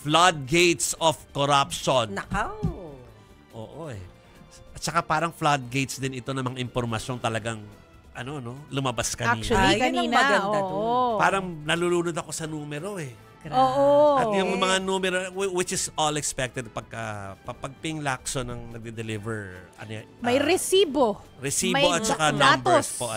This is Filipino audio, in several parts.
floodgates of corruption. Nakaw. Oo eh. At saka parang floodgates din ito ng mga impormasyong talagang lumabas kanina. Actually, Yun ang kanina, maganda dun. Parang nalulunod ako sa numero eh. Oo. At yung mga numero, which is all expected pag Ping Lacson ang nagde-deliver. May resibo. Resibo May at saka datos. numbers po.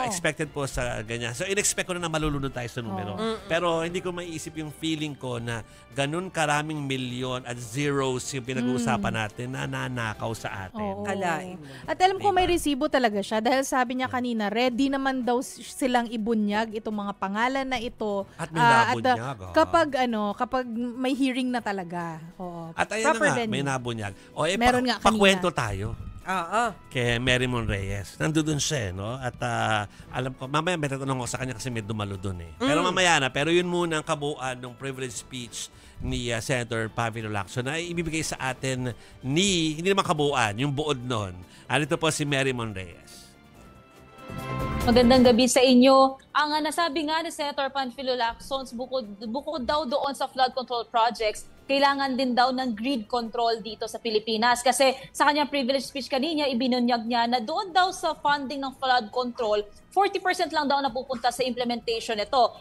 Expected po sa ganyan. So, in-expect ko na malulunod tayo sa numero. Pero hindi ko maiisip yung feeling ko na ganun karaming milyon at zeros yung pinag-uusapan natin na nanakaw sa atin. Oo. Kalain mo. At alam ko Diba? may resibo talaga siya dahil sabi niya kanina, ready naman daw silang ibunyag itong mga pangalan na ito. At may nabunyag. Kapag may hearing na talaga. Oo. At ayan Proper na nga, venue. may nabunyag. O, Meron nga kanina. pakwento tayo. Oo. Kay Mary Mon Reyes. Nandun siya, no? At alam ko, mamaya may tatanong ko sa kanya kasi may dumalo dun eh. Pero mamaya na. Pero yun muna ang kabuuan ng privilege speech ni Senator Panfilo Lacson na ibibigay sa atin hindi naman kabuuan, yung buod nun. Ito po si Mary Mon Reyes. Magandang gabi sa inyo. Ang nasabi nga ni Senator Panfilo Lacson, bukod daw doon sa flood control projects, kailangan din daw ng grid control dito sa Pilipinas. Kasi sa kanyang privilege speech kanina, ibinunyag niya na doon daw sa funding ng flood control, 40% lang daw napupunta sa implementation nito.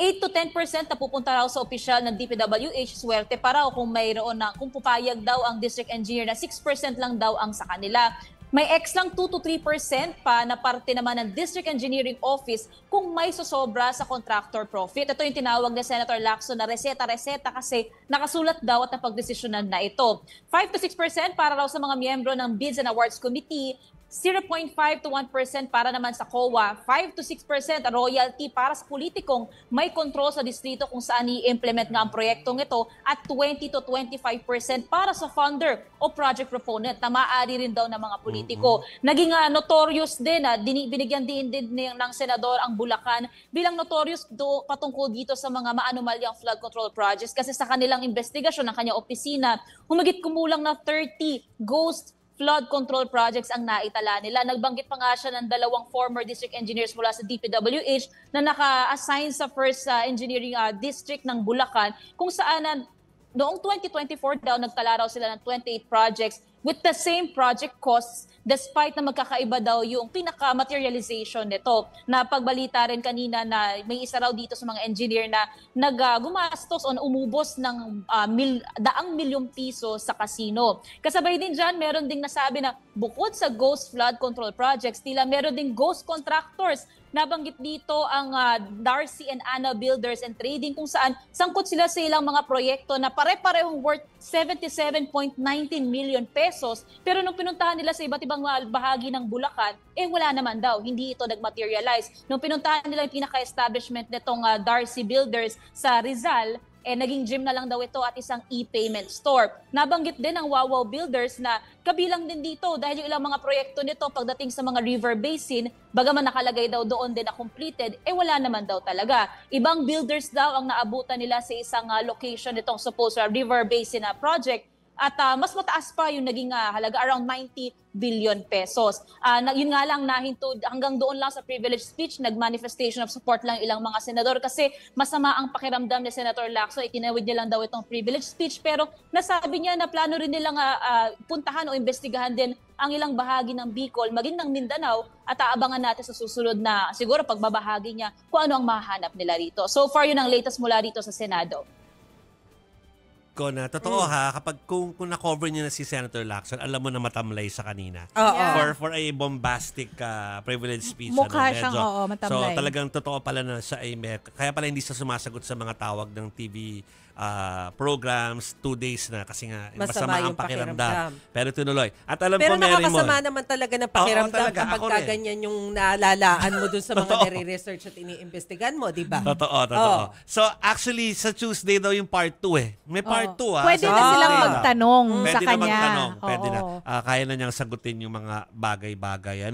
8 to 10% napupunta raw sa opisyal ng DPWH, swerte pa raw kung mayroon na, kung pupayag daw ang district engineer na 6% lang daw ang sa kanila. May X lang 2 to 3% pa na parte naman ng District Engineering Office kung may susobra sa contractor profit. Ito yung tinawag ni Senator Lacson na reseta-reseta kasi nakasulat daw at napagdesisyonan na ito. 5 to 6% para raw sa mga miyembro ng Bids and Awards Committee, 0.5 to 1% para naman sa COA, 5 to 6% royalty para sa politikong may kontrol sa distrito kung saan i-implement nga ang proyektong ito at 20 to 25% para sa funder o project proponent na maaari rin daw ng mga politiko. Naging notorious din, binigyan din ng senador ang Bulacan bilang notorious patungkol dito sa mga maanumalyang flood control projects kasi sa kanilang investigasyon ng kanyang opisina, humigit kumulang na 30 ghost flood control projects ang naitala nila. Nagbanggit pa nga siya ng 2 former district engineers mula sa DPWH na naka-assign sa first engineering district ng Bulacan kung saan noong 2024 daw nagtala raw sila ng 28 projects with the same project costs despite na magkakaiba daw yung pinaka-materialization nito. Na pagbalita rin kanina na may isa raw dito sa mga engineer na gumastos o umubos ng daang milyong piso sa casino. Kasabay din dyan, meron ding nasabi na bukod sa ghost flood control projects, tila meron ding ghost contractors. Nabanggit dito ang Darcy and Anna Builders and Trading kung saan sangkot sila sa ilang mga proyekto na pare-parehong worth 77.19 million pesos. Pero nung pinuntahan nila sa iba't ibang bahagi ng Bulacan, wala naman daw. Hindi ito nag-materialize. Nung pinuntahan nila yung pinaka-establishment nitong Darcy Builders sa Rizal, naging gym na lang daw ito at isang e-payment store. Nabanggit din ng Wawaw Builders na kabilang din dito dahil yung ilang mga proyekto nito pagdating sa mga river basin, bagaman nakalagay daw doon din na completed, wala naman daw talaga. Ibang builders daw ang naabutan nila sa isang location nitong supposed river basin na project at mas mataas pa yung naging halaga around 90 billion pesos. Yun nga lang nahinto hanggang doon lang sa privilege speech, nag-manifestation of support lang ilang mga senador kasi masama ang pakiramdam ni Senator Lacson, itinawid niya lang daw itong privilege speech pero nasabi niya na plano rin nilang puntahan o investigahan din ang ilang bahagi ng Bicol, maging ng Mindanao at aabangan natin sa susunod na siguro pagbabahagi niya kung ano ang mahanap nila rito. So far yun ang latest mula rito sa Senado. Ko na totoo kapag kung na-cover niya na si Senator Lacson, alam mo na matamlay sa kanina. For a bombastic privilege speech. Mukha siyang matamlay. So talagang totoo pala na siya ay kaya pala hindi siya sumasagot sa mga tawag ng TV programs 2 days na kasi nga masama ang pakiramdam. Pero tinuloy. At alam ko, Mary Mon, nakakasama naman talaga ng pakiramdam kapag kaganyan yung naalalaan mo dun sa mga nare-research at iniimbestigan mo, di ba? Totoo. So actually, sa Tuesday daw yung part 2 May part 2 Pwede na silang magtanong sa kanya. Pwede na. Kaya na niyang sagutin yung mga bagay-bagay.